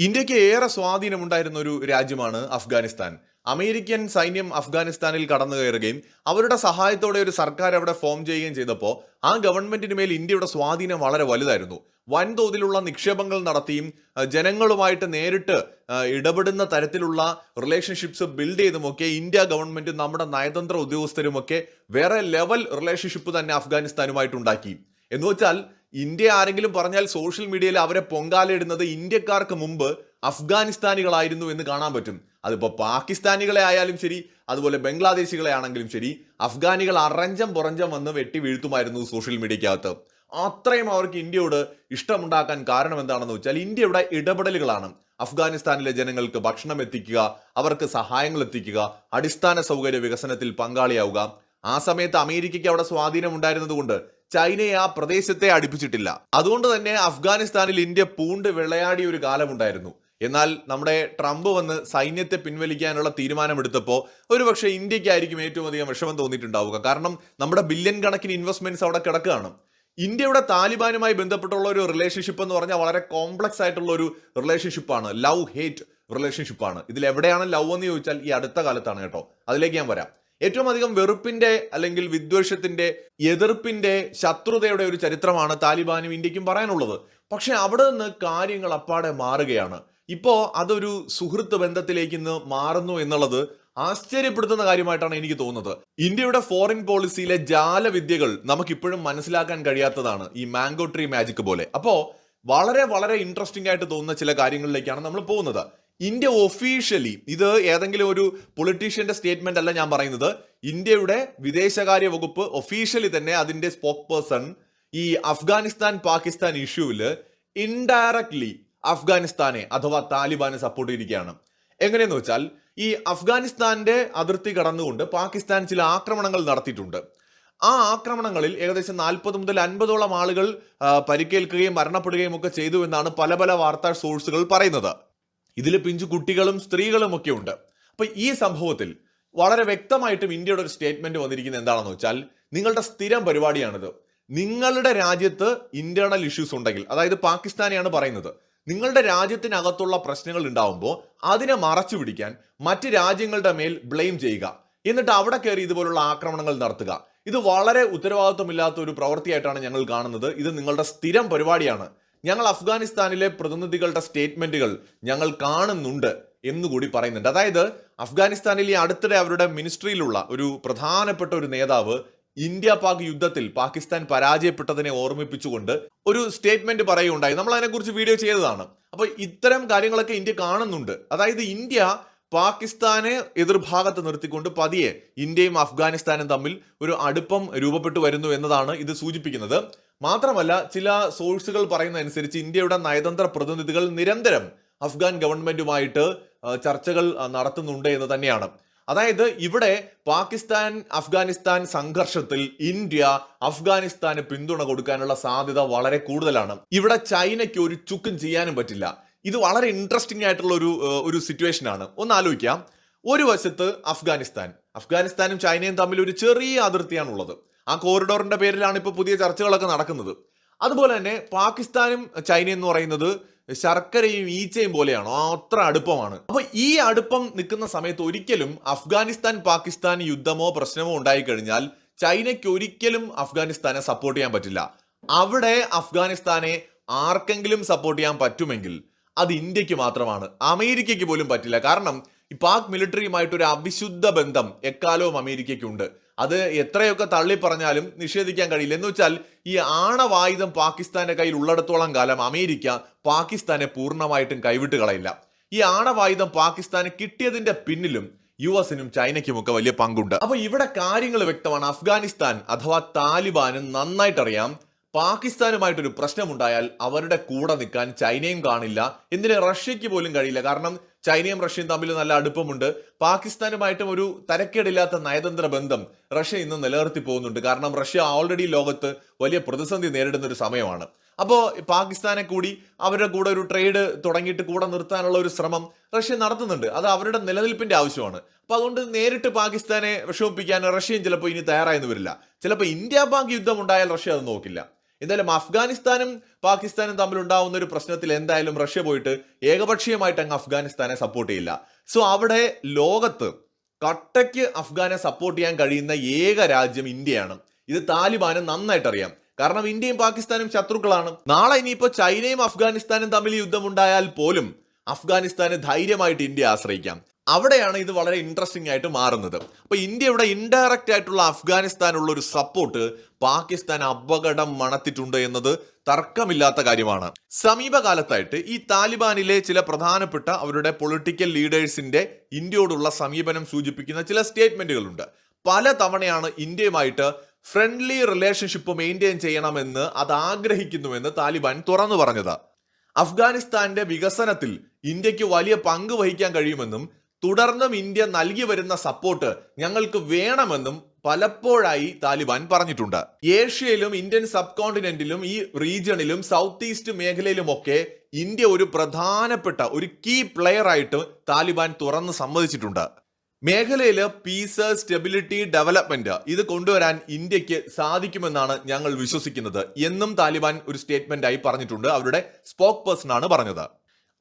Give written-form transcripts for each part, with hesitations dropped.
ഇന്ത്യക്ക് ഏറെ സ്വാധീനമുണ്ടായിരുന്ന ഒരു രാജ്യമാണ് അഫ്ഗാനിസ്ഥാൻ. അമേരിക്കൻ സൈന്യം അഫ്ഗാനിസ്ഥാനിൽ കടന്നു കയറുകയും അവരുടെ സഹായത്തോടെ ഒരു സർക്കാർ അവിടെ ഫോം ചെയ്യുകയും ചെയ്തപ്പോൾ ആ ഗവൺമെന്റിന് മേൽ ഇന്ത്യയുടെ സ്വാധീനം വളരെ വലുതായിരുന്നു. വൻതോതിലുള്ള നിക്ഷേപങ്ങൾ നടത്തിയും ജനങ്ങളുമായിട്ട് നേരിട്ട് ഇടപെടുന്ന തരത്തിലുള്ള റിലേഷൻഷിപ്സ് ബിൽഡ് ചെയ്തുമൊക്കെ ഇന്ത്യ ഗവൺമെന്റും നമ്മുടെ നയതന്ത്ര ഉദ്യോഗസ്ഥരുമൊക്കെ വേറെ ലെവൽ റിലേഷൻഷിപ്പ് തന്നെ അഫ്ഗാനിസ്ഥാനുമായിട്ടുണ്ടാക്കി. എന്ന് വെച്ചാൽ ഇന്ത്യ ആരെങ്കിലും പറഞ്ഞാൽ സോഷ്യൽ മീഡിയയിൽ അവരെ പൊങ്കാലയിടുന്നത് ഇന്ത്യക്കാർക്ക് മുമ്പ് അഫ്ഗാനിസ്ഥാനികളായിരുന്നു എന്ന് കാണാൻ പറ്റും. അതിപ്പോ പാകിസ്ഥാനികളെ ആയാലും ശരി, അതുപോലെ ബംഗ്ലാദേശികളെ ആണെങ്കിലും ശരി, അഫ്ഗാനികൾ അറഞ്ചം പുറഞ്ചം വന്ന് വെട്ടി വീഴ്ത്തുമായിരുന്നു സോഷ്യൽ മീഡിയക്കകത്ത്. അത്രയും അവർക്ക് ഇന്ത്യയോട് ഇഷ്ടമുണ്ടാക്കാൻ കാരണം എന്താണെന്ന് വെച്ചാൽ ഇന്ത്യയുടെ ഇടപെടലുകളാണ്. അഫ്ഗാനിസ്ഥാനിലെ ജനങ്ങൾക്ക് ഭക്ഷണം എത്തിക്കുക, അവർക്ക് സഹായങ്ങൾ എത്തിക്കുക, അടിസ്ഥാന സൗകര്യ വികസനത്തിൽ പങ്കാളിയാവുക. ആ സമയത്ത് അമേരിക്കയ്ക്ക് അവിടെ സ്വാധീനം ഉണ്ടായിരുന്നത് കൊണ്ട് ചൈനയെ ആ പ്രദേശത്തെ അടുപ്പിച്ചിട്ടില്ല. അതുകൊണ്ട് തന്നെ അഫ്ഗാനിസ്ഥാനിൽ ഇന്ത്യ പൂണ്ട് വിളയാടിയ ഒരു കാലമുണ്ടായിരുന്നു. എന്നാൽ നമ്മുടെ ട്രംപ് വന്ന് സൈന്യത്തെ പിൻവലിക്കാനുള്ള തീരുമാനമെടുത്തപ്പോൾ ഒരുപക്ഷെ ഇന്ത്യക്കായിരിക്കും ഏറ്റവും അധികം വിഷമം തോന്നിയിട്ടുണ്ടാവുക. കാരണം നമ്മുടെ ബില്യൺ കണക്കിന് ഇൻവെസ്റ്റ്മെന്റ്സ് അവിടെ കിടക്കുകയാണ്. ഇന്ത്യയുടെ താലിബാനുമായി ബന്ധപ്പെട്ടുള്ള ഒരു റിലേഷൻഷിപ്പ് എന്ന് പറഞ്ഞാൽ വളരെ കോംപ്ലക്സ് ആയിട്ടുള്ള ഒരു റിലേഷൻഷിപ്പാണ്. Love hate റിലേഷൻഷിപ്പാണ്. ഇതിൽ എവിടെയാണ് ലവ് എന്ന് ചോദിച്ചാൽ ഈ അടുത്ത കാലത്താണ് കേട്ടോ. അതിലേക്ക് ഞാൻ വരാം. ഏറ്റവും അധികം വെറുപ്പിന്റെ അല്ലെങ്കിൽ വിദ്വേഷത്തിന്റെ, എതിർപ്പിന്റെ, ശത്രുതയുടെ ഒരു ചരിത്രമാണ് താലിബാനും ഇന്ത്യക്കും പറയാനുള്ളത്. പക്ഷെ അവിടെ നിന്ന് കാര്യങ്ങൾ അപ്പാടെ മാറുകയാണ്. ഇപ്പോ അതൊരു സുഹൃത്ത് ബന്ധത്തിലേക്ക് ഇന്ന് മാറുന്നു എന്നുള്ളത് ആശ്ചര്യപ്പെടുത്തുന്ന കാര്യമായിട്ടാണ് എനിക്ക് തോന്നുന്നത്. ഇന്ത്യയുടെ ഫോറിൻ പോളിസിയിലെ ജാലവിദ്യകൾ നമുക്കിപ്പോഴും മനസ്സിലാക്കാൻ കഴിയാത്തതാണ്, ഈ മാംഗോ ട്രീ മാജിക് പോലെ. അപ്പോ വളരെ വളരെ ഇൻട്രസ്റ്റിംഗ് ആയിട്ട് തോന്നുന്ന ചില കാര്യങ്ങളിലേക്കാണ് നമ്മൾ പോകുന്നത്. ഇന്ത്യ ഒഫീഷ്യലി, ഇത് ഏതെങ്കിലും ഒരു പൊളിറ്റീഷ്യന്റെ സ്റ്റേറ്റ്മെന്റ് അല്ല ഞാൻ പറയുന്നത്, ഇന്ത്യയുടെ വിദേശകാര്യ വകുപ്പ് ഒഫീഷ്യലി തന്നെ അതിന്റെ സ്പോക്ക് പേഴ്സൺ ഈ അഫ്ഗാനിസ്ഥാൻ പാകിസ്ഥാൻ ഇഷ്യൂവിൽ ഇൻഡയറക്ട്ലി അഫ്ഗാനിസ്ഥാനെ അഥവാ താലിബാനെ സപ്പോർട്ട് ചെയ്തിരിക്കുകയാണ്. എങ്ങനെയെന്ന് വെച്ചാൽ ഈ അഫ്ഗാനിസ്ഥാന്റെ അതിർത്തി കടന്നുകൊണ്ട് പാകിസ്ഥാൻ ചില ആക്രമണങ്ങൾ നടത്തിയിട്ടുണ്ട്. ആ ആക്രമണങ്ങളിൽ ഏകദേശം 40 മുതൽ 50ഓളം ആളുകൾ പരിക്കേൽക്കുകയും മരണപ്പെടുകയും ഒക്കെ ചെയ്തു എന്നാണ് പല പല വാർത്താ സോഴ്സുകൾ പറയുന്നത്. ഇതിൽ പിഞ്ചു കുട്ടികളും സ്ത്രീകളും ഒക്കെ ഉണ്ട്. അപ്പൊ ഈ സംഭവത്തിൽ വളരെ വ്യക്തമായിട്ടും ഇന്ത്യയുടെ ഒരു സ്റ്റേറ്റ്മെന്റ് വന്നിരിക്കുന്നത് എന്താണെന്ന് വെച്ചാൽ, നിങ്ങളുടെ സ്ഥിരം പരിപാടിയാണിത്. നിങ്ങളുടെ രാജ്യത്ത് ഇന്റേണൽ ഇഷ്യൂസ് ഉണ്ടെങ്കിൽ, അതായത് പാകിസ്ഥാനെയാണ് പറയുന്നത്, നിങ്ങളുടെ രാജ്യത്തിനകത്തുള്ള പ്രശ്നങ്ങൾ ഉണ്ടാവുമ്പോൾ അതിനെ മറച്ചു പിടിക്കാൻ മറ്റ് രാജ്യങ്ങളുടെ മേൽ ബ്ലെയിം ചെയ്യുക, എന്നിട്ട് അവിടെ കയറി ഇതുപോലുള്ള ആക്രമണങ്ങൾ നടത്തുക. ഇത് വളരെ ഉത്തരവാദിത്വമില്ലാത്ത ഒരു പ്രവൃത്തിയായിട്ടാണ് ഞങ്ങൾ കാണുന്നത്. ഇത് നിങ്ങളുടെ സ്ഥിരം പരിപാടിയാണ്. ഞങ്ങൾ അഫ്ഗാനിസ്ഥാനിലെ പ്രതിനിധികളുടെ സ്റ്റേറ്റ്മെന്റുകൾ ഞങ്ങൾ കാണുന്നുണ്ട് എന്നുകൂടി പറയുന്നുണ്ട്. അതായത് അഫ്ഗാനിസ്ഥാനിൽ ഈ അടുത്തിടെ അവരുടെ മിനിസ്ട്രിയിലുള്ള ഒരു പ്രധാനപ്പെട്ട ഒരു നേതാവ് ഇന്ത്യ പാക് യുദ്ധത്തിൽ പാകിസ്ഥാൻ പരാജയപ്പെട്ടതിനെ ഓർമ്മിപ്പിച്ചുകൊണ്ട് ഒരു സ്റ്റേറ്റ്മെന്റ് പറയുകയുണ്ടായി. നമ്മൾ അതിനെക്കുറിച്ച് വീഡിയോ ചെയ്തതാണ്. അപ്പൊ ഇത്തരം കാര്യങ്ങളൊക്കെ ഇന്ത്യ കാണുന്നുണ്ട്. അതായത് ഇന്ത്യ പാകിസ്ഥാനെ എതിർഭാഗത്ത് നിർത്തിക്കൊണ്ട് പതിയെ ഇന്ത്യയും അഫ്ഗാനിസ്ഥാനും തമ്മിൽ ഒരു അടുപ്പം രൂപപ്പെട്ടു വരുന്നു എന്നതാണ് ഇത് സൂചിപ്പിക്കുന്നത്. മാത്രമല്ല, ചില സോഴ്സുകൾ പറയുന്ന അനുസരിച്ച് ഇന്ത്യയുടെ നയതന്ത്ര പ്രതിനിധികൾ നിരന്തരം അഫ്ഗാൻ ഗവൺമെന്റുമായിട്ട് ചർച്ചകൾ നടത്തുന്നുണ്ട് എന്ന് തന്നെയാണ്. അതായത് ഇവിടെ പാകിസ്ഥാൻ അഫ്ഗാനിസ്ഥാൻ സംഘർഷത്തിൽ ഇന്ത്യ അഫ്ഗാനിസ്ഥാന് പിന്തുണ കൊടുക്കാനുള്ള സാധ്യത വളരെ കൂടുതലാണ്. ഇവിടെ ചൈനയ്ക്ക് ഒരു ചുക്കും ചെയ്യാനും പറ്റില്ല. ഇത് വളരെ ഇൻട്രസ്റ്റിംഗ് ആയിട്ടുള്ള ഒരു സിറ്റുവേഷൻ ആണ്. ഒന്ന് ആലോചിക്കാം. ഒരു വശത്ത് അഫ്ഗാനിസ്ഥാനും ചൈനയും തമ്മിൽ ഒരു ചെറിയ അതിർത്തിയാണുള്ളത്. ആ കോറിഡോറിന്റെ പേരിലാണ് ഇപ്പോൾ പുതിയ ചർച്ചകളൊക്കെ നടക്കുന്നത്. അതുപോലെ തന്നെ പാകിസ്ഥാനും ചൈനയും എന്ന് പറയുന്നത് ശർക്കരയും ഈച്ചയും പോലെയാണ്, അത്ര അടുപ്പമാണ്. അപ്പൊ ഈ അടുപ്പം നിൽക്കുന്ന സമയത്ത് ഒരിക്കലും അഫ്ഗാനിസ്ഥാൻ പാകിസ്ഥാൻ യുദ്ധമോ പ്രശ്നമോ ഉണ്ടായി കഴിഞ്ഞാൽ ചൈനയ്ക്ക് ഒരിക്കലും അഫ്ഗാനിസ്ഥാനെ സപ്പോർട്ട് ചെയ്യാൻ പറ്റില്ല. അവിടെ അഫ്ഗാനിസ്ഥാനെ ആർക്കെങ്കിലും സപ്പോർട്ട് ചെയ്യാൻ പറ്റുമെങ്കിൽ അത് ഇന്ത്യക്ക് മാത്രമാണ്, അമേരിക്കയ്ക്ക് പോലും പറ്റില്ല. കാരണം ഈ പാക് മിലിറ്ററിയുമായിട്ട് ഒരു അവിശുദ്ധ ബന്ധം എക്കാലവും അമേരിക്കയ്ക്കുണ്ട്. അത് എത്രയൊക്കെ തള്ളി പറഞ്ഞാലും നിഷേധിക്കാൻ കഴിയില്ല. എന്ന് വെച്ചാൽ ഈ ആണവായുധം പാകിസ്ഥാന്റെ കയ്യിൽ ഉള്ളിടത്തോളം കാലം അമേരിക്ക പാകിസ്ഥാനെ പൂർണ്ണമായിട്ടും കൈവിട്ട് കളയില്ല. ഈ ആണവായുധം പാകിസ്ഥാന് കിട്ടിയതിന്റെ പിന്നിലും യുഎസിനും ചൈനയ്ക്കും ഒക്കെ വലിയ പങ്കുണ്ട്. അപ്പൊ ഇവിടെ കാര്യങ്ങൾ വ്യക്തമാണ്. അഫ്ഗാനിസ്ഥാൻ അഥവാ താലിബാനും നന്നായിട്ടറിയാം, പാകിസ്ഥാനുമായിട്ടൊരു പ്രശ്നമുണ്ടായാൽ അവരുടെ കൂടെ നിൽക്കാൻ ചൈനയും കാണില്ല. എന്തിന്, റഷ്യക്ക് പോലും കഴിയില്ല. കാരണം ചൈനയും റഷ്യയും തമ്മിൽ നല്ല അടുപ്പമുണ്ട്. പാകിസ്ഥാനുമായിട്ടും ഒരു തരക്കേടില്ലാത്ത നയതന്ത്ര ബന്ധം റഷ്യ ഇന്ന് നിലനിർത്തി പോകുന്നുണ്ട്. കാരണം റഷ്യ ഓൾറെഡി ലോകത്ത് വലിയ പ്രതിസന്ധി നേരിടുന്ന ഒരു സമയമാണ്. അപ്പോൾ പാകിസ്ഥാനെ കൂടി അവരുടെ കൂടെ ഒരു ട്രേഡ് തുടങ്ങിയിട്ട് കൂടെ നിർത്താനുള്ള ഒരു ശ്രമം റഷ്യ നടത്തുന്നുണ്ട്. അത് അവരുടെ നിലനിൽപ്പിന്റെ ആവശ്യമാണ്. അപ്പൊ അതുകൊണ്ട് നേരിട്ട് പാകിസ്ഥാനെ വിഷമിപ്പിക്കാൻ റഷ്യയും ചിലപ്പോൾ ഇനി തയ്യാറായെന്ന് വരില്ല. ചിലപ്പോൾ ഇന്ത്യ പാക് യുദ്ധം ഉണ്ടായാൽ റഷ്യ അത് നോക്കില്ല. എന്തായാലും അഫ്ഗാനിസ്ഥാനും പാകിസ്ഥാനും തമ്മിൽ ഉണ്ടാവുന്ന ഒരു പ്രശ്നത്തിൽ എന്തായാലും റഷ്യ പോയിട്ട് ഏകപക്ഷീയമായിട്ട് അങ്ങ് അഫ്ഗാനിസ്ഥാനെ സപ്പോർട്ട് ചെയ്യില്ല. സോ അവിടെ ലോകത്ത് കട്ടയ്ക്ക് അഫ്ഗാനെ സപ്പോർട്ട് ചെയ്യാൻ കഴിയുന്ന ഏക രാജ്യം ഇന്ത്യയാണ്. ഇത് താലിബാന് നന്നായിട്ട് അറിയാം. കാരണം ഇന്ത്യയും പാകിസ്ഥാനും ശത്രുക്കളാണ്. നാളെ ഇനിയിപ്പോ ചൈനയും അഫ്ഗാനിസ്ഥാനും തമ്മിൽ യുദ്ധമുണ്ടായാൽ പോലും അഫ്ഗാനിസ്ഥാന് ധൈര്യമായിട്ട് ഇന്ത്യ ആശ്രയിക്കാം. അവിടെയാണ് ഇത് വളരെ ഇൻട്രസ്റ്റിംഗ് ആയിട്ട് മാറുന്നത്. അപ്പൊ ഇന്ത്യയുടെ ഇൻഡയറക്റ്റ് ആയിട്ടുള്ള അഫ്ഗാനിസ്ഥാനുള്ള ഒരു സപ്പോർട്ട് പാകിസ്ഥാൻ അപകടം മണത്തിട്ടുണ്ട് എന്നത് തർക്കമില്ലാത്ത കാര്യമാണ്. സമീപകാലത്തായിട്ട് ഈ താലിബാനിലെ ചില പ്രധാനപ്പെട്ട അവരുടെ പൊളിറ്റിക്കൽ ലീഡേഴ്സിന്റെ ഇന്ത്യയോടുള്ള സമീപനം സൂചിപ്പിക്കുന്ന ചില സ്റ്റേറ്റ്മെന്റുകളുണ്ട്. പല തവണയാണ് ഇന്ത്യയുമായിട്ട് ഫ്രണ്ട്ലി റിലേഷൻഷിപ്പ് മെയിൻറ്റെയിൻ ചെയ്യണമെന്ന് അത് ആഗ്രഹിക്കുന്നുവെന്ന് താലിബാൻ തുറന്നു പറഞ്ഞത്. അഫ്ഗാനിസ്ഥാന്റെ വികസനത്തിൽ ഇന്ത്യക്ക് വലിയ പങ്ക് വഹിക്കാൻ കഴിയുമെന്നും തുടർന്നും ഇന്ത്യ നൽകി വരുന്ന സപ്പോർട്ട് ഞങ്ങൾക്ക് വേണമെന്നും പലപ്പോഴായി താലിബാൻ പറഞ്ഞിട്ടുണ്ട്. ഏഷ്യയിലും ഇന്ത്യൻ സബ് കോണ്ടിനെന്റിലും ഈ റീജിയണിലും സൗത്ത് ഈസ്റ്റ് മേഖലയിലുമൊക്കെ ഇന്ത്യ ഒരു പ്രധാനപ്പെട്ട ഒരു കീ പ്ലെയർ ആയിട്ട് താലിബാൻ തുറന്ന് സമ്മതിച്ചിട്ടുണ്ട്. മേഖലയില് പീസ്, സ്റ്റെബിലിറ്റി, ഡെവലപ്മെന്റ് ഇത് കൊണ്ടുവരാൻ ഇന്ത്യക്ക് സാധിക്കുമെന്നാണ് ഞങ്ങൾ വിശ്വസിക്കുന്നത് എന്നും താലിബാൻ ഒരു സ്റ്റേറ്റ്മെന്റ് ആയി പറഞ്ഞിട്ടുണ്ട്. അവരുടെ സ്പോക്ക് പേഴ്സൺ ആണ് പറഞ്ഞത്.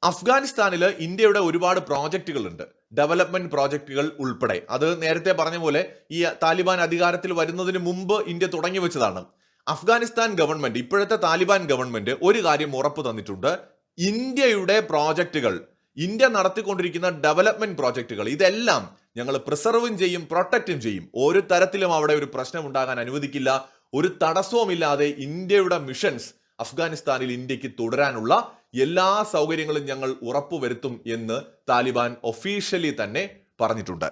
അഫ്ഗാനിസ്ഥാനിൽ ഇന്ത്യയുടെ ഒരുപാട് പ്രോജക്റ്റുകൾ ഉണ്ട്, ഡെവലപ്മെന്റ് പ്രോജക്റ്റുകൾ ഉൾപ്പെടെ. അത് നേരത്തെ പറഞ്ഞ പോലെ ഈ താലിബാൻ അധികാരത്തിൽ വരുന്നതിന് മുമ്പ് ഇന്ത്യ തുടങ്ങി വെച്ചതാണ്. അഫ്ഗാനിസ്ഥാൻ ഗവൺമെന്റ്, ഇപ്പോഴത്തെ താലിബാൻ ഗവൺമെന്റ് ഒരു കാര്യം ഉറപ്പ് തന്നിട്ടുണ്ട്: ഇന്ത്യയുടെ പ്രോജക്റ്റുകൾ, ഇന്ത്യ നടത്തിക്കൊണ്ടിരിക്കുന്ന ഡെവലപ്മെന്റ് പ്രോജക്റ്റുകൾ ഇതെല്ലാം ഞങ്ങൾ പ്രിസർവും ചെയ്യും, പ്രൊട്ടക്റ്റും ചെയ്യും. ഒരു തരത്തിലും അവിടെ ഒരു പ്രശ്നം ഉണ്ടാകാൻ അനുവദിക്കില്ല. ഒരു തടസ്സവുമില്ലാതെ ഇന്ത്യയുടെ മിഷൻസ് അഫ്ഗാനിസ്ഥാനിൽ ഇന്ത്യക്ക് തുടരാനുള്ള എല്ലാ സൗകര്യങ്ങളും ഞങ്ങൾ ഉറപ്പുവരുത്തും എന്ന് താലിബാൻ ഒഫീഷ്യലി തന്നെ പറഞ്ഞിട്ടുണ്ട്.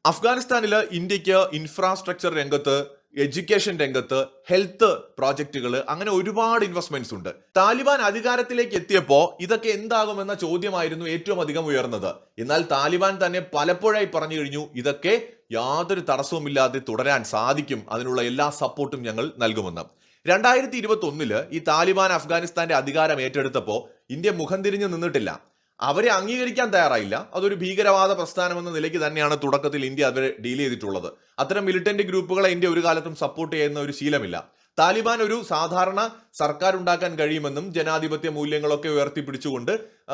അഫ്ഗാനിസ്ഥാനിൽ ഇന്ത്യക്ക് ഇൻഫ്രാസ്ട്രക്ചർ രംഗത്ത്, എഡ്യൂക്കേഷൻ രംഗത്ത്, ഹെൽത്ത് പ്രോജക്റ്റുകൾ, അങ്ങനെ ഒരുപാട് ഇൻവെസ്റ്റ്മെന്റ്സ് ഉണ്ട്. താലിബാൻ അധികാരത്തിലേക്ക് എത്തിയപ്പോൾ ഇതൊക്കെ എന്താകുമെന്ന ചോദ്യമായിരുന്നു ഏറ്റവും അധികം ഉയർന്നത്. എന്നാൽ താലിബാൻ തന്നെ പലപ്പോഴായി പറഞ്ഞു കഴിഞ്ഞു ഇതൊക്കെ യാതൊരു തടസ്സവുമില്ലാതെ തുടരാൻ സാധിക്കും, അതിനുള്ള എല്ലാ സപ്പോർട്ടും ഞങ്ങൾ നൽകുമെന്ന്. 2021 ഈ താലിബാൻ അഫ്ഗാനിസ്ഥാന്റെ അധികാരം ഏറ്റെടുത്തപ്പോൾ ഇന്ത്യ മുഖം തിരിഞ്ഞു നിന്നിട്ടില്ല. അവരെ അംഗീകരിക്കാൻ തയ്യാറായില്ല. അതൊരു ഭീകരവാദ പ്രസ്ഥാനമെന്ന നിലയ്ക്ക് തന്നെയാണ് തുടക്കത്തിൽ ഇന്ത്യ അവരെ ഡീൽ ചെയ്തിട്ടുള്ളത്. അത്തരം മിലിറ്റന്റ് ഗ്രൂപ്പുകളെ ഇന്ത്യ ഒരു കാലത്തും സപ്പോർട്ട് ചെയ്യുന്ന ഒരു ശീലമില്ല. താലിബാൻ ഒരു സാധാരണ സർക്കാർ ഉണ്ടാക്കാൻ കഴിയുമെന്നും ജനാധിപത്യ മൂല്യങ്ങളൊക്കെ ഉയർത്തിപ്പിടിച്ചുകൊണ്ട്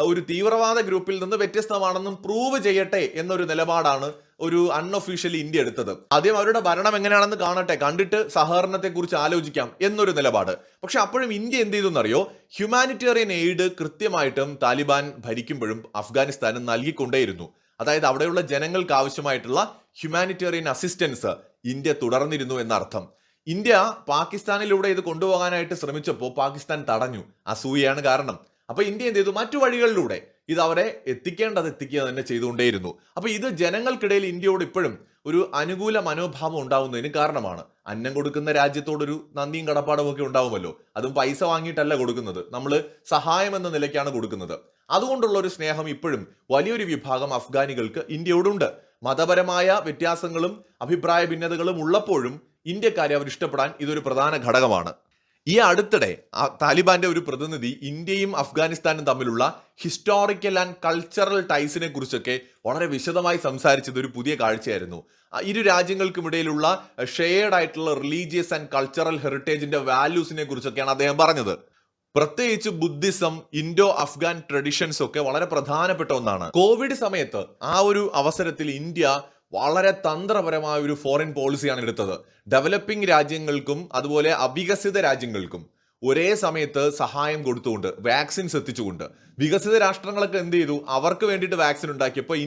ഒരു തീവ്രവാദ ഗ്രൂപ്പിൽ നിന്ന് വ്യത്യസ്തമാണെന്നും പ്രൂവ് ചെയ്യട്ടെ എന്നൊരു നിലപാടാണ് ഒരു അൺഒഫീഷ്യലി ഇന്ത്യ എടുത്തത്. ആദ്യം അവരുടെ ഭരണം എങ്ങനെയാണെന്ന് കാണട്ടെ, കണ്ടിട്ട് സഹകരണത്തെ കുറിച്ച് ആലോചിക്കാം എന്നൊരു നിലപാട്. പക്ഷെ അപ്പോഴും ഇന്ത്യ എന്ത് ചെയ്തെന്നറിയോ? ഹ്യൂമാനിറ്റേറിയൻ എയ്ഡ് കൃത്യമായിട്ടും താലിബാൻ ഭരിക്കുമ്പോഴും അഫ്ഗാനിസ്ഥാന് നൽകിക്കൊണ്ടേയിരുന്നു. അതായത് അവിടെയുള്ള ജനങ്ങൾക്ക് ആവശ്യമായിട്ടുള്ള ഹ്യൂമാനിറ്റേറിയൻ അസിസ്റ്റൻസ് ഇന്ത്യ തുടർന്നിരുന്നു എന്നർത്ഥം. ഇന്ത്യ പാകിസ്ഥാനിലൂടെ ഇത് കൊണ്ടുപോകാനായിട്ട് ശ്രമിച്ചപ്പോൾ പാകിസ്ഥാൻ തടഞ്ഞു. അസൂയയാണ് കാരണം. അപ്പൊ ഇന്ത്യ എന്ത് ചെയ്തു? മറ്റു വഴികളിലൂടെ ഇത് അവരെ എത്തിക്കുക തന്നെ ചെയ്തുകൊണ്ടേയിരുന്നു. അപ്പൊ ഇത് ജനങ്ങൾക്കിടയിൽ ഇന്ത്യയോട് ഇപ്പോഴും ഒരു അനുകൂല മനോഭാവം ഉണ്ടാവുന്നതിന് കാരണമാണ്. അന്നം കൊടുക്കുന്ന രാജ്യത്തോടൊരു നന്ദിയും കടപ്പാടും ഒക്കെ ഉണ്ടാവുമല്ലോ. അതും പൈസ വാങ്ങിയിട്ടല്ല കൊടുക്കുന്നത്, നമ്മൾ സഹായം എന്ന നിലയ്ക്കാണ് കൊടുക്കുന്നത്. അതുകൊണ്ടുള്ള ഒരു സ്നേഹം ഇപ്പോഴും വലിയൊരു വിഭാഗം അഫ്ഗാനികൾക്ക് ഇന്ത്യയോടുണ്ട്. മതപരമായ വ്യത്യാസങ്ങളും അഭിപ്രായ ഭിന്നതകളും ഉള്ളപ്പോഴും ഇന്ത്യക്കാരെ അവർ ഇഷ്ടപ്പെടാൻ ഇതൊരു പ്രധാന ഘടകമാണ്. ഈ അടുത്തിടെ താലിബാന്റെ ഒരു പ്രതിനിധി ഇന്ത്യയും അഫ്ഗാനിസ്ഥാനും തമ്മിലുള്ള ഹിസ്റ്റോറിക്കൽ ആൻഡ് കൾച്ചറൽ ടൈസിനെ കുറിച്ചൊക്കെ വളരെ വിശദമായി സംസാരിച്ചത് ഒരു പുതിയ കാഴ്ചയായിരുന്നു. ഇരു രാജ്യങ്ങൾക്കുമിടയിലുള്ള ഷെയർഡ് ആയിട്ടുള്ള റിലീജിയസ് ആൻഡ് കൾച്ചറൽ ഹെറിറ്റേജിന്റെ വാല്യൂസിനെ കുറിച്ചൊക്കെയാണ് അദ്ദേഹം പറഞ്ഞത്. പ്രത്യേകിച്ച് ബുദ്ധിസം, ഇൻഡോ അഫ്ഗാൻ ട്രഡീഷൻസ് ഒക്കെ വളരെ പ്രധാനപ്പെട്ട ഒന്നാണ്. കോവിഡ് സമയത്ത് ആ ഒരു അവസരത്തിൽ ഇന്ത്യ വളരെ തന്ത്രപരമായ ഒരു ഫോറിൻ പോളിസിയാണ് എടുത്തത്. ഡെവലപ്പിംഗ് രാജ്യങ്ങൾക്കും അതുപോലെ അവികസിത രാജ്യങ്ങൾക്കും ഒരേ സമയത്ത് സഹായം കൊടുത്തുകൊണ്ട്, വാക്സിൻസ് എത്തിച്ചുകൊണ്ട്. വികസിത രാഷ്ട്രങ്ങളൊക്കെ എന്ത് ചെയ്തു? അവർക്ക് വേണ്ടിയിട്ട് വാക്സിൻ ഉണ്ടാക്കിയപ്പോൾ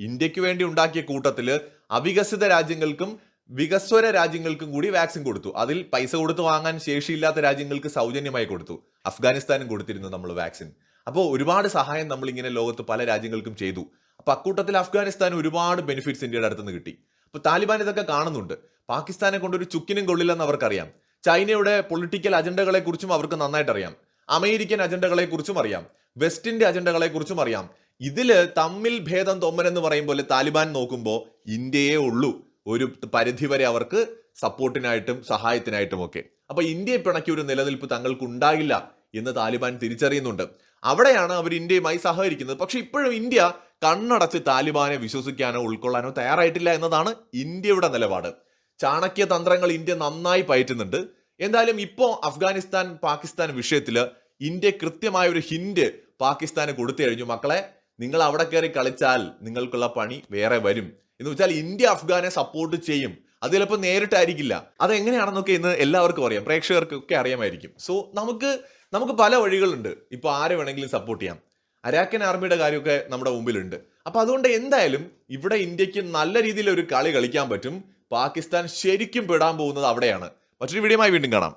ഇന്ത്യക്ക് വേണ്ടി ഉണ്ടാക്കിയ കൂട്ടത്തില് അവികസിത രാജ്യങ്ങൾക്കും വികസ്വര രാജ്യങ്ങൾക്കും കൂടി വാക്സിൻ കൊടുത്തു. അതിൽ പൈസ കൊടുത്ത് വാങ്ങാൻ ശേഷിയില്ലാത്ത രാജ്യങ്ങൾക്ക് സൗജന്യമായി കൊടുത്തു. അഫ്ഗാനിസ്ഥാനും കൊടുത്തിരുന്നു നമ്മൾ വാക്സിൻ. അപ്പോൾ ഒരുപാട് സഹായം നമ്മൾ ഇങ്ങനെ ലോകത്ത് പല രാജ്യങ്ങൾക്കും ചെയ്തു. അപ്പൊ അക്കൂട്ടത്തിൽ അഫ്ഗാനിസ്ഥാന് ഒരുപാട് ബെനിഫിറ്റ്സ് ഇന്ത്യയുടെ അടുത്തുനിന്ന് കിട്ടി. അപ്പൊ താലിബാൻ ഇതൊക്കെ കാണുന്നുണ്ട്. പാകിസ്ഥാനെ കൊണ്ടൊരു ചുക്കിനും കൊള്ളില്ലെന്ന് അവർക്കറിയാം. ചൈനയുടെ പൊളിറ്റിക്കൽ അജണ്ടകളെ കുറിച്ചും അവർക്ക് നന്നായിട്ട് അറിയാം. അമേരിക്കൻ അജണ്ടകളെ കുറിച്ചും അറിയാം. വെസ്റ്റിന്റെ അജണ്ടകളെ കുറിച്ചും അറിയാം. ഇതില് തമ്മിൽ ഭേദം തൊമ്മൻ എന്ന് പറയും പോലെ താലിബാൻ നോക്കുമ്പോൾ ഇന്ത്യയെ ഉള്ളൂ ഒരു പരിധിവരെ അവർക്ക് സപ്പോർട്ടിനായിട്ടും സഹായത്തിനായിട്ടും ഒക്കെ. അപ്പൊ ഇന്ത്യയെ പിണക്കിയ ഒരു നിലനിൽപ്പ് തങ്ങൾക്ക് ഉണ്ടാകില്ല എന്ന് താലിബാൻ തിരിച്ചറിയുന്നുണ്ട്. അവിടെയാണ് അവർ ഇന്ത്യയുമായി സഹകരിക്കുന്നത്. പക്ഷെ ഇപ്പോഴും ഇന്ത്യ കണ്ണടച്ച് താലിബാനെ വിശ്വസിക്കാനോ ഉൾക്കൊള്ളാനോ തയ്യാറായിട്ടില്ല എന്നതാണ് ഇന്ത്യയുടെ നിലപാട്. ചാണക്യ തന്ത്രങ്ങൾ ഇന്ത്യ നന്നായി പയറ്റുന്നുണ്ട്. എന്തായാലും ഇപ്പോൾ അഫ്ഗാനിസ്ഥാൻ പാകിസ്ഥാൻ വിഷയത്തിൽ ഇന്ത്യ കൃത്യമായ ഒരു ഹിന്റ് പാകിസ്ഥാന് കൊടുത്തു കഴിഞ്ഞു. മക്കളെ, നിങ്ങൾ അവിടെ കയറി കളിച്ചാൽ നിങ്ങൾക്കുള്ള പണി വേറെ വരും എന്ന് വെച്ചാൽ ഇന്ത്യ അഫ്ഗാനെ സപ്പോർട്ട് ചെയ്യും. അത് ചിലപ്പോൾ നേരിട്ടായിരിക്കില്ല. അതെങ്ങനെയാണെന്നൊക്കെ ഇന്ന് എല്ലാവർക്കും അറിയാം, പ്രേക്ഷകർക്കൊക്കെ അറിയാമായിരിക്കും. സോ നമുക്ക് പല വഴികളുണ്ട്. ഇപ്പൊ ആരെ വേണമെങ്കിലും സപ്പോർട്ട് ചെയ്യാം. അരാക്കൻ ആർമിയുടെ കാര്യമൊക്കെ നമ്മുടെ മുമ്പിലുണ്ട്. അപ്പൊ അതുകൊണ്ട് എന്തായാലും ഇവിടെ ഇന്ത്യക്ക് നല്ല രീതിയിൽ ഒരു കളി കളിക്കാൻ പറ്റും. പാകിസ്ഥാൻ ശരിക്കും പെടാൻ പോകുന്നത് അവിടെയാണ്. മറ്റൊരു വീഡിയോയുമായി വീണ്ടും കാണാം.